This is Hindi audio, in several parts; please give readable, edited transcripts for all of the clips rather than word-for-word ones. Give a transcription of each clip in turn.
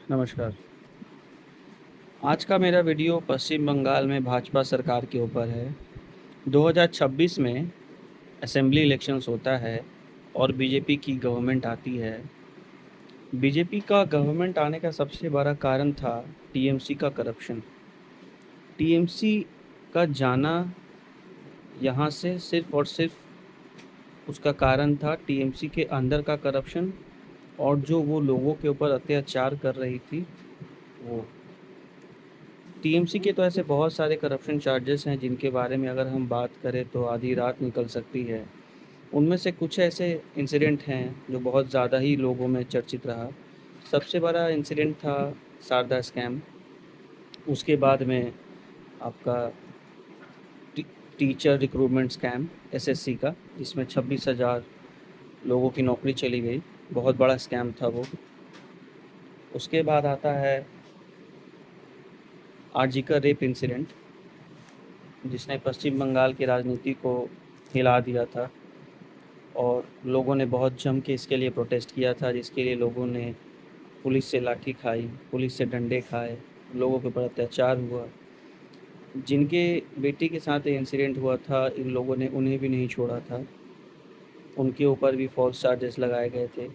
नमस्कार। आज का मेरा वीडियो पश्चिम बंगाल में भाजपा सरकार के ऊपर है। 2026 में असेंबली इलेक्शंस होता है और बीजेपी की गवर्नमेंट आती है। बीजेपी का गवर्नमेंट आने का सबसे बड़ा कारण था टीएमसी का करप्शन। टीएमसी का जाना यहाँ से सिर्फ और सिर्फ उसका कारण था टीएमसी के अंदर का करप्शन और जो वो लोगों के ऊपर अत्याचार कर रही थी वो। टीएमसी के तो ऐसे बहुत सारे करप्शन चार्जेस हैं जिनके बारे में अगर हम बात करें तो आधी रात निकल सकती है। उनमें से कुछ ऐसे इंसिडेंट हैं जो बहुत ज़्यादा ही लोगों में चर्चित रहा। सबसे बड़ा इंसिडेंट था शारदा स्कैम। उसके बाद में आपका T, teacher recruitment scam SSC का, जिसमें 26,000 लोगों की नौकरी चली गई। बहुत बड़ा स्कैम था वो। उसके बाद आता है आरजी का रेप इंसिडेंट, जिसने पश्चिम बंगाल की राजनीति को हिला दिया था और लोगों ने बहुत जम के इसके लिए प्रोटेस्ट किया था, जिसके लिए लोगों ने पुलिस से लाठी खाई, पुलिस से डंडे खाए, लोगों के ऊपर अत्याचार हुआ। जिनके बेटी के साथ ये इंसिडेंट हुआ था, इन लोगों ने उन्हें भी नहीं छोड़ा था। उनके ऊपर भी फॉल्स चार्जेस लगाए गए थे,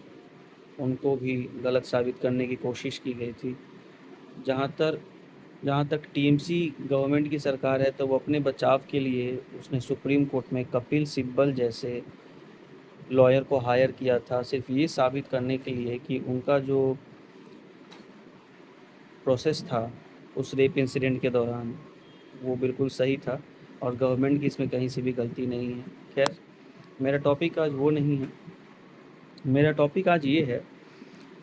उनको भी गलत साबित करने की कोशिश की गई थी। जहाँ तक जहाँ तक टीएमसी गवर्नमेंट की सरकार है, तो वो अपने बचाव के लिए उसने सुप्रीम कोर्ट में कपिल सिब्बल जैसे लॉयर को हायर किया था, सिर्फ ये साबित करने के लिए कि उनका जो प्रोसेस था उस रेप इंसिडेंट के दौरान वो बिल्कुल सही था और गवर्नमेंट की इसमें कहीं से भी गलती नहीं है। खैर, मेरा टॉपिक आज वो नहीं है। मेरा टॉपिक आज ये है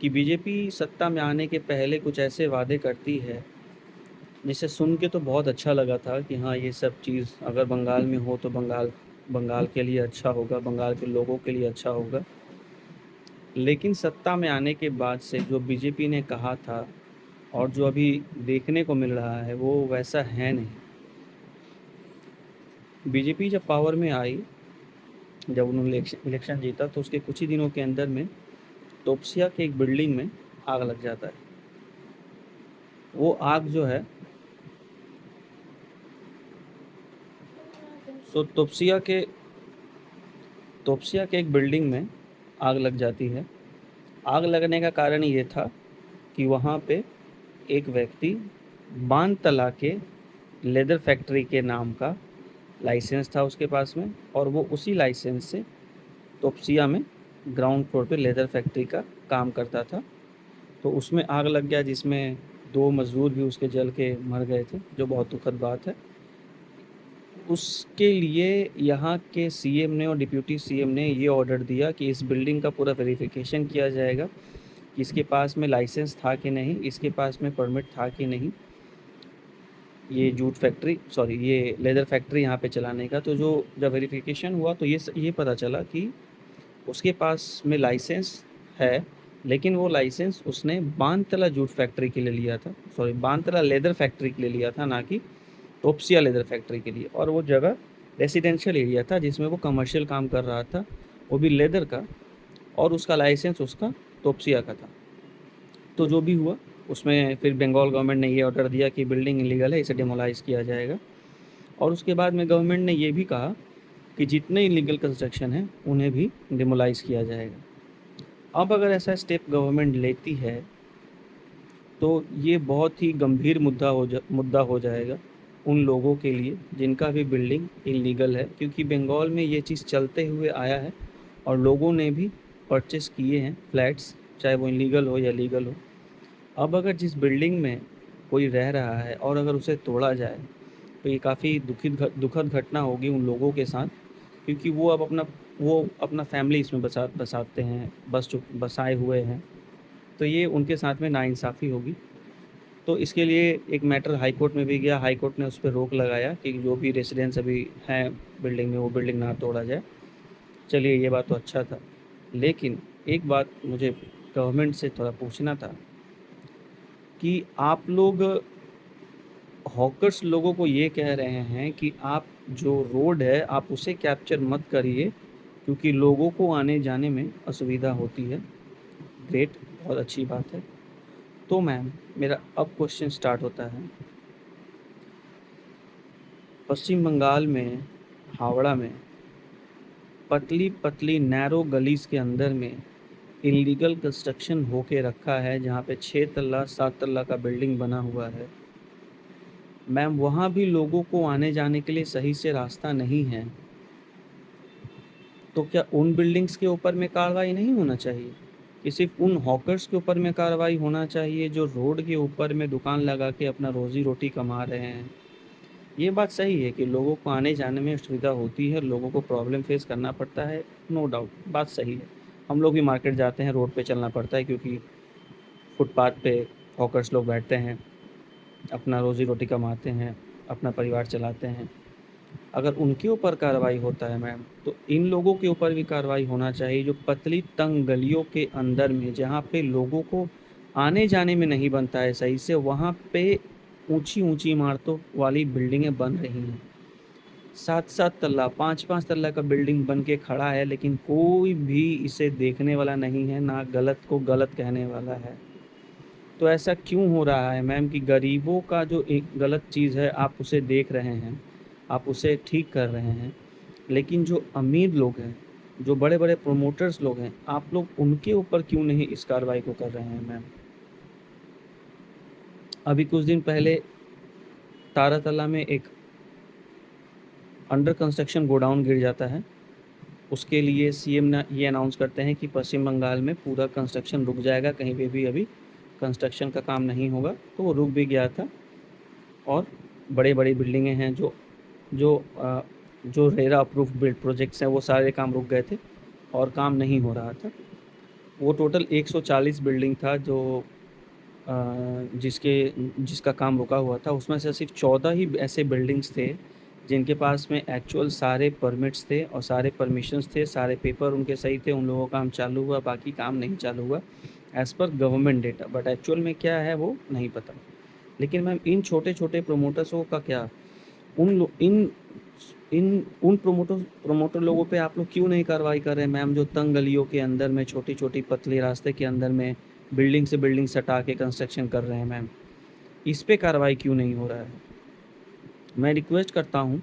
कि बीजेपी सत्ता में आने के पहले कुछ ऐसे वादे करती है जिसे सुन के तो बहुत अच्छा लगा था कि हाँ, ये सब चीज़ अगर बंगाल में हो तो बंगाल बंगाल के लिए अच्छा होगा, बंगाल के लोगों के लिए अच्छा होगा। लेकिन सत्ता में आने के बाद से जो बीजेपी ने कहा था और जो अभी देखने को मिल रहा है वो वैसा है नहीं। बीजेपी जब पावर में आई, जब उन्होंने इलेक्शन जीता, तो उसके कुछ ही दिनों के अंदर में तोपसिया के एक बिल्डिंग में आग लग जाता है। वो आग जो है, तो तोपसिया के एक बिल्डिंग में आग लग जाती है। आग लगने का कारण ये था कि वहाँ पे एक व्यक्ति बानतला के लेदर फैक्ट्री के नाम का लाइसेंस था उसके पास में, और वो उसी लाइसेंस से तोपसिया में ग्राउंड फ्लोर पे लेदर फैक्ट्री का काम करता था। तो उसमें आग लग गया, जिसमें 2 मज़दूर भी उसके जल के मर गए थे, जो बहुत दुखद बात है। उसके लिए यहाँ के सीएम ने और डिप्यूटी सीएम ने ये ऑर्डर दिया कि इस बिल्डिंग का पूरा वेरिफिकेशन किया जाएगा कि इसके पास में लाइसेंस था कि नहीं, इसके पास में परमिट था कि नहीं, ये लेदर फैक्ट्री यहाँ पे चलाने का। तो जो जब वेरिफिकेशन हुआ तो ये पता चला कि उसके पास में लाइसेंस है, लेकिन वो लाइसेंस उसने बानतला जूट फैक्ट्री के लिए लिया था, बानतला लेदर फैक्ट्री के लिए लिया था, ना कि टोप्सिया लेदर फैक्ट्री के लिए। और वो जगह रेसिडेंशियल एरिया था जिसमें वो कमर्शियल काम कर रहा था, वो भी लेदर का, और उसका लाइसेंस उसका टोप्सिया का था। तो जो भी हुआ उसमें फिर बंगाल गवर्नमेंट ने ये ऑर्डर दिया कि बिल्डिंग इलीगल है, इसे डिमोलाइज किया जाएगा। और उसके बाद में गवर्नमेंट ने ये भी कहा कि जितने इलीगल कंस्ट्रक्शन हैं उन्हें भी डिमोलाइज किया जाएगा। अब अगर ऐसा स्टेप गवर्नमेंट लेती है तो ये बहुत ही गंभीर मुद्दा हो जाएगा उन लोगों के लिए जिनका भी बिल्डिंग इलीगल है, क्योंकि बंगाल में ये चीज़ चलते हुए आया है और लोगों ने भी परचेस किए हैं फ्लैट्स, चाहे वो इलीगल हो या लीगल हो। अब अगर जिस बिल्डिंग में कोई रह रहा है और अगर उसे तोड़ा जाए तो ये काफ़ी दुखद घटना होगी उन लोगों के साथ, क्योंकि वो अपना फैमिली इसमें बसाते हैं, बसाए हुए हैं। तो ये उनके साथ में नाइंसाफ़ी होगी। तो इसके लिए एक मैटर हाई कोर्ट में भी गया। हाई कोर्ट ने उस पर रोक लगाया कि जो भी रेसिडेंट्स अभी हैं बिल्डिंग में, वो बिल्डिंग ना तोड़ा जाए। चलिए, ये बात तो अच्छा था। लेकिन एक बात मुझे गवर्नमेंट से थोड़ा पूछना था कि आप लोग हॉकर्स लोगों को ये कह रहे हैं कि आप जो रोड है आप उसे कैप्चर मत करिए क्योंकि लोगों को आने जाने में असुविधा होती है। ग्रेट, बहुत अच्छी बात है। तो मैम मेरा अब क्वेश्चन स्टार्ट होता है, पश्चिम बंगाल में हावड़ा में पतली पतली नैरो गलीज के अंदर में इलीगल कंस्ट्रक्शन होके रखा है, जहाँ पे 6 तल्ला 7 तल्ला का बिल्डिंग बना हुआ है। मैम वहाँ भी लोगों को आने जाने के लिए सही से रास्ता नहीं है, तो क्या उन बिल्डिंग्स के ऊपर में कार्रवाई नहीं होना चाहिए कि सिर्फ उन हॉकर्स के ऊपर में कार्रवाई होना चाहिए जो रोड के ऊपर में दुकान लगा के अपना रोजी रोटी कमा रहे हैं? ये बात सही है कि लोगों को आने जाने में सुविधा होती है, लोगों को प्रॉब्लम फेस करना पड़ता है, नो डाउट, बात सही है। हम लोग भी मार्केट जाते हैं, रोड पे चलना पड़ता है क्योंकि फुटपाथ पे हॉकर्स लोग बैठते हैं, अपना रोजी रोटी कमाते हैं, अपना परिवार चलाते हैं। अगर उनके ऊपर कार्रवाई होता है मैम, तो इन लोगों के ऊपर भी कार्रवाई होना चाहिए जो पतली तंग गलियों के अंदर में, जहाँ पे लोगों को आने जाने में नहीं बनता है सही से, वहाँ पे ऊंची ऊंची इमारतों वाली बिल्डिंगें बन रही हैं। 7 7 तल्ला 5 5 तल्ला का बिल्डिंग बन के खड़ा है, लेकिन कोई भी इसे देखने वाला नहीं है, ना गलत को गलत कहने वाला है। तो ऐसा क्यों हो रहा है मैम कि गरीबों का जो एक गलत चीज़ है आप उसे देख रहे हैं, आप उसे ठीक कर रहे हैं, लेकिन जो अमीर लोग हैं, जो बड़े बड़े प्रोमोटर्स लोग हैं, आप लोग उनके ऊपर क्यों नहीं इस कार्रवाई को कर रहे हैं मैम? अभी कुछ दिन पहले तारातला में एक अंडर कंस्ट्रक्शन गोडाउन गिर जाता है, उसके लिए सीएम ये अनाउंस करते हैं कि पश्चिम बंगाल में पूरा कंस्ट्रक्शन रुक जाएगा, कहीं पे भी अभी कंस्ट्रक्शन का काम नहीं होगा। तो वो रुक भी गया था और बड़े बड़ी बिल्डिंगें हैं जो जो अ, जो रेरा अप्रूव बिल्ड प्रोजेक्ट्स हैं, वो सारे काम रुक गए थे और काम नहीं हो रहा था। वो टोटल 140 बिल्डिंग था जो जिसका काम रुका हुआ था। उसमें से सिर्फ 14 ही ऐसे बिल्डिंग्स थे जिनके पास में एक्चुअल सारे परमिट्स थे और सारे परमिशंस थे, सारे पेपर उनके सही थे, उन लोगों का काम चालू हुआ, बाकी काम नहीं चालू हुआ as per government data. But actual में क्या है वो नहीं पता। लेकिन मैम इन छोटे छोटे प्रोमोटर्सों का क्या, उन लो- इन उन प्रोमोटर लोगों पे आप लोग क्यों नहीं कार्रवाई कर रहे हैं मैम, जो तंग गलियों के अंदर में छोटी छोटी पतली रास्ते के अंदर में बिल्डिंग से बिल्डिंग सटा के कंस्ट्रक्शन कर रहे हैं मैम? इस पे कार्रवाई क्यों नहीं हो रहा है? मैं रिक्वेस्ट करता हूँ,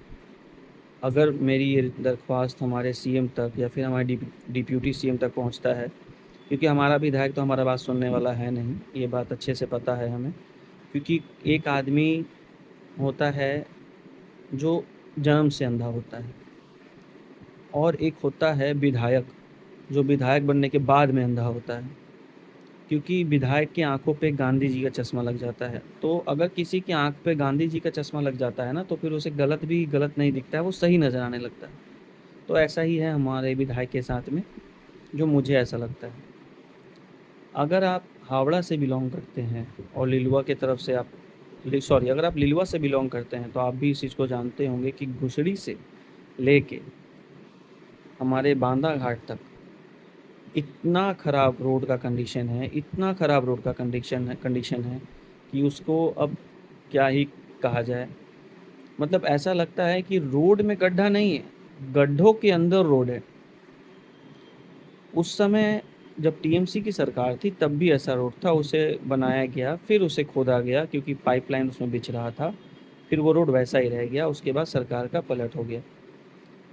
अगर मेरी ये दरख्वास्त हमारे सीएम तक या फिर हमारे डिप्यूटी सीएम तक पहुँचता है, क्योंकि हमारा विधायक तो हमारा बात सुनने वाला है नहीं, ये बात अच्छे से पता है हमें। क्योंकि एक आदमी होता है जो जन्म से अंधा होता है, और एक होता है विधायक जो विधायक बनने के बाद में अंधा होता है। क्योंकि विधायक की आंखों पे गांधी जी का चश्मा लग जाता है, तो अगर किसी की आंख पे गांधी जी का चश्मा लग जाता है ना, तो फिर उसे गलत भी गलत नहीं दिखता है, वो सही नज़र आने लगता है। तो ऐसा ही है हमारे विधायक के साथ में, जो मुझे ऐसा लगता है। अगर आप हावड़ा से बिलोंग करते हैं और लिलुआ की तरफ से आप सॉरी, अगर आप लिलुआ से बिलोंग करते हैं तो आप भी इस चीज़ को जानते होंगे कि घुसड़ी से लेके हमारे बांदा घाट तक इतना ख़राब रोड का कंडीशन है, इतना ख़राब रोड का कंडीशन है कि उसको अब क्या ही कहा जाए। मतलब ऐसा लगता है कि रोड में गड्ढा नहीं है, गड्ढों के अंदर रोड है। उस समय जब टीएमसी की सरकार थी तब भी ऐसा रोड था, उसे बनाया गया, फिर उसे खोदा गया क्योंकि पाइपलाइन उसमें बिछ रहा था, फिर वो रोड वैसा ही रह गया। उसके बाद सरकार का पलट हो गया,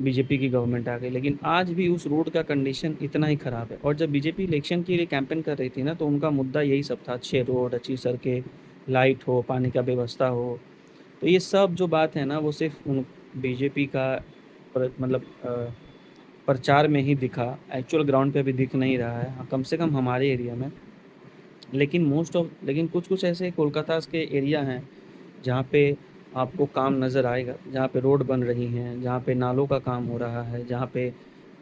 बीजेपी की गवर्नमेंट आ गई, लेकिन आज भी उस रोड का कंडीशन इतना ही ख़राब है। और जब बीजेपी इलेक्शन के लिए कैंपेन कर रही थी ना, तो उनका मुद्दा यही सब था, अच्छे रोड, अच्छी सड़कें, लाइट हो, पानी का व्यवस्था हो। तो ये सब जो बात है ना, वो सिर्फ उन बीजेपी का मतलब प्रचार में ही दिखा, एक्चुअल ग्राउंड पे भी दिख नहीं रहा है, हाँ, कम से कम हमारे एरिया में। लेकिन कुछ कुछ ऐसे कोलकाता के एरिया हैं जहाँ पे आपको काम नज़र आएगा, जहाँ पे रोड बन रही हैं, जहाँ पे नालों का काम हो रहा है, जहाँ पे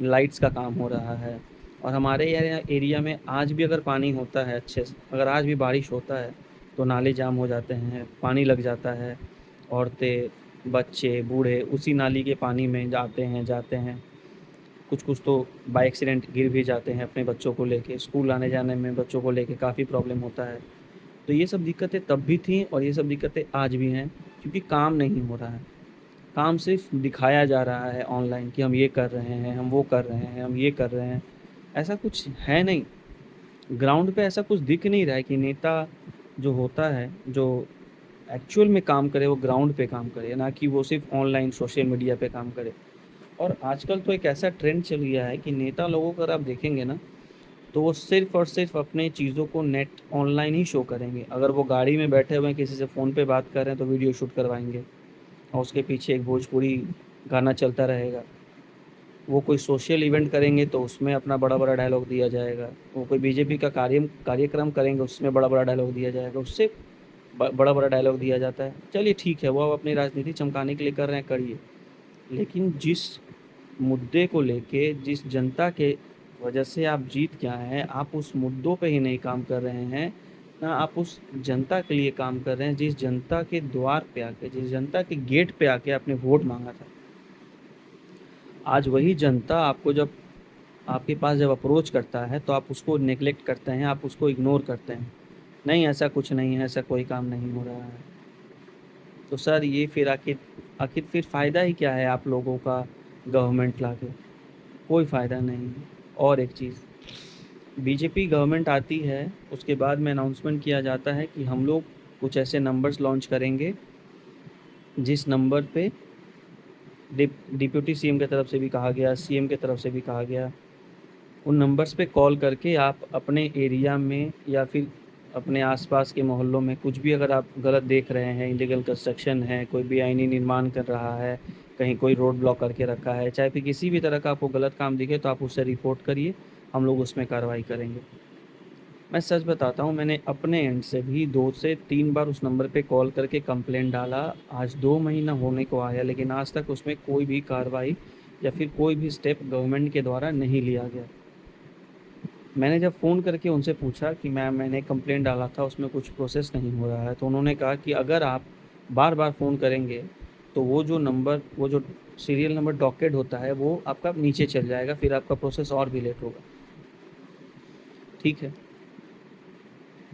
लाइट्स का काम हो रहा है। और हमारे एरिया में आज भी अगर पानी होता है अच्छे से, अगर आज भी बारिश होता है, तो नाले जाम हो जाते हैं, पानी लग जाता है, औरतें, बच्चे, बूढ़े उसी नाली के पानी में जाते हैं। कुछ कुछ तो बाई एक्सीडेंट गिर भी जाते हैं अपने बच्चों को लेके, स्कूल आने जाने में बच्चों को लेके काफ़ी प्रॉब्लम होता है। तो ये सब दिक्कतें तब भी थीं और ये सब दिक्कतें आज भी हैं, क्योंकि काम नहीं हो रहा है। काम सिर्फ दिखाया जा रहा है ऑनलाइन कि हम ये कर रहे हैं, हम वो कर रहे हैं, हम ये कर रहे हैं। ऐसा कुछ है नहीं, ग्राउंड पे ऐसा कुछ दिख नहीं रहा है कि नेता जो होता है, जो एक्चुअल में काम करे वो ग्राउंड पे काम करे, ना कि वो सिर्फ ऑनलाइन सोशल मीडिया पे काम करे। और आजकल तो एक ऐसा ट्रेंड चल गया है कि नेता लोगों को अगर आप देखेंगे ना, तो वो सिर्फ और सिर्फ अपने चीज़ों को नेट ऑनलाइन ही शो करेंगे। अगर वो गाड़ी में बैठे हुए हैं किसी से फ़ोन पे बात कर रहे हैं तो वीडियो शूट करवाएंगे और उसके पीछे एक भोजपुरी गाना चलता रहेगा। वो कोई सोशल इवेंट करेंगे तो उसमें अपना बड़ा बड़ा डायलॉग दिया जाएगा। वो कोई बीजेपी का कार्यक्रम करेंगे उसमें बड़ा बड़ा डायलॉग दिया जाएगा। उससे बड़ा बड़ा डायलॉग दिया जाता है। चलिए ठीक है, वो आप अपनी राजनीति चमकाने के लिए कर रहे हैं, करिए। लेकिन जिस मुद्दे को लेके, जिस जनता के वजह से आप जीत के आए हैं, आप उस मुद्दों पे ही नहीं काम कर रहे हैं, ना आप उस जनता के लिए काम कर रहे हैं जिस जनता के द्वार पे आके, जिस जनता के गेट पे आके आपने वोट मांगा था। आज वही जनता आपको जब आपके पास जब अप्रोच करता है तो आप उसको नेग्लेक्ट करते हैं, आप उसको इग्नोर करते हैं। नहीं, ऐसा कुछ नहीं है, ऐसा कोई काम नहीं हो रहा है। तो सर ये फिर आखिर आखिर फिर फ़ायदा ही क्या है आप लोगों का गवर्नमेंट लाके? कोई फ़ायदा नहीं है। और एक चीज़, बीजेपी गवर्नमेंट आती है, उसके बाद में अनाउंसमेंट किया जाता है कि हम लोग कुछ ऐसे नंबर्स लॉन्च करेंगे जिस नंबर पे डिप्टी सीएम की तरफ से भी कहा गया, सीएम की तरफ से भी कहा गया, उन नंबर्स पे कॉल करके आप अपने एरिया में या फिर अपने आसपास के मोहल्लों में कुछ भी अगर आप गलत देख रहे हैं, इलीगल कंस्ट्रक्शन है, कोई बेआईनी निर्माण कर रहा है, कहीं कोई रोड ब्लॉक करके रखा है, चाहे फिर किसी भी तरह का आपको गलत काम दिखे तो आप उसे रिपोर्ट करिए, हम लोग उसमें कार्रवाई करेंगे। मैं सच बताता हूँ, मैंने अपने एंड से भी 2 से 3 बार उस नंबर पे कॉल करके कंप्लेंट डाला। आज 2 महीना होने को आया, लेकिन आज तक उसमें कोई भी कार्रवाई या फिर कोई भी स्टेप गवर्नमेंट के द्वारा नहीं लिया गया। मैंने जब फ़ोन करके उनसे पूछा कि मैम मैंने कंप्लेंट डाला था, उसमें कुछ प्रोसेस नहीं हो रहा है, तो उन्होंने कहा कि अगर आप बार-बार फ़ोन करेंगे तो वो जो सीरियल नंबर डॉकेड होता है वो आपका नीचे चल जाएगा, फिर आपका प्रोसेस और भी लेट होगा। ठीक है।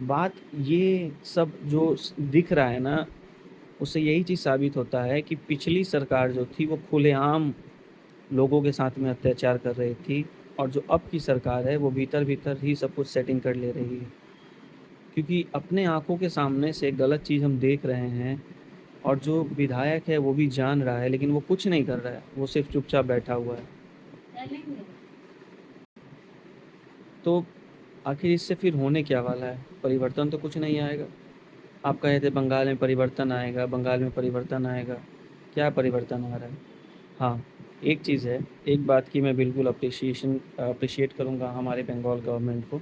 बात ये सब जो दिख रहा है ना, उससे यही चीज़ साबित होता है कि पिछली सरकार जो थी वो खुलेआम लोगों के साथ में अत्याचार कर रही थी, और जो अब की सरकार है वो भीतर-भीतर ही सब कुछ सेटिंग कर ले रही है। क्योंकि अपने आँखों के सामने से गलत चीज़ हम देख रहे हैं, और जो विधायक है वो भी जान रहा है, लेकिन वो कुछ नहीं कर रहा है, वो सिर्फ चुपचाप बैठा हुआ है। तो आखिर इससे फिर होने क्या वाला है? परिवर्तन तो कुछ नहीं आएगा। आप कहे थे बंगाल में परिवर्तन आएगा, बंगाल में परिवर्तन आएगा। क्या परिवर्तन आ रहा है? हाँ, एक चीज़ है, एक बात की मैं बिल्कुल अप्रिशिएट करूँगा हमारे बंगाल गवर्नमेंट को।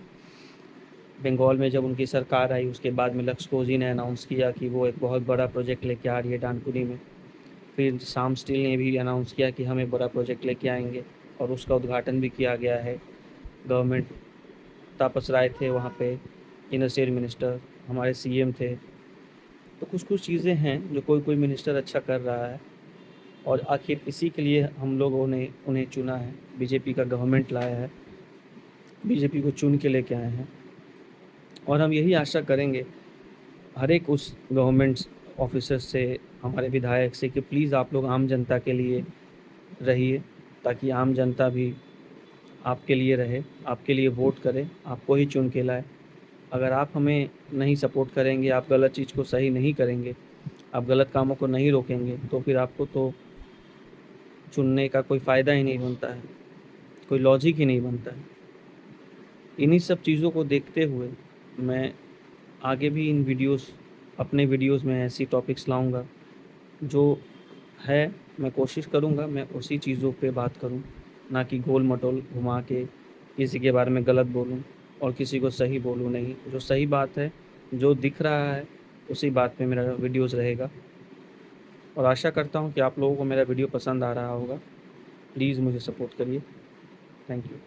बंगाल में जब उनकी सरकार आई उसके बाद में लक्ष्य जी ने अनाउंस किया कि वो एक बहुत बड़ा प्रोजेक्ट लेके आ रही है डानकुनी में। फिर शाम स्टील ने भी अनाउंस किया कि हम एक बड़ा प्रोजेक्ट लेके आएँगे, और उसका उद्घाटन भी किया गया है। गवर्नमेंट तापस राय थे वहाँ पे, इंडस्ट्रियल मिनिस्टर, हमारे सीएम थे। तो कुछ-कुछ चीज़ें हैं जो कोई-कोई मिनिस्टर अच्छा कर रहा है, और आखिर इसी के लिए हम लोगों ने उन्हें चुना है, बीजेपी का गवर्नमेंट लाया है, बीजेपी को चुन के लेके आए हैं। और हम यही आशा करेंगे हर एक उस गवर्नमेंट ऑफिसर से, हमारे विधायक से, कि प्लीज़ आप लोग आम जनता के लिए रहिए, ताकि आम जनता भी आपके लिए रहे, आपके लिए वोट करे, आपको ही चुन के लाए। अगर आप हमें नहीं सपोर्ट करेंगे, आप गलत चीज़ को सही नहीं करेंगे, आप गलत कामों को नहीं रोकेंगे, तो फिर आपको तो चुनने का कोई फ़ायदा ही नहीं बनता है, कोई लॉजिक ही नहीं बनता है। इन्हीं सब चीज़ों को देखते हुए मैं आगे भी अपने वीडियोज़ में ऐसी टॉपिक्स लाऊँगा, जो है, मैं कोशिश करूँगा मैं उसी चीज़ों पे बात करूँ, ना कि गोल-मटोल घुमा के किसी के बारे में गलत बोलूँ और किसी को सही बोलूँ नहीं। जो सही बात है, जो दिख रहा है, उसी बात पे मेरा वीडियोज़ रहेगा, और आशा करता हूँ कि आप लोगों को मेरा वीडियो पसंद आ रहा होगा। प्लीज़ मुझे सपोर्ट करिए। Thank you.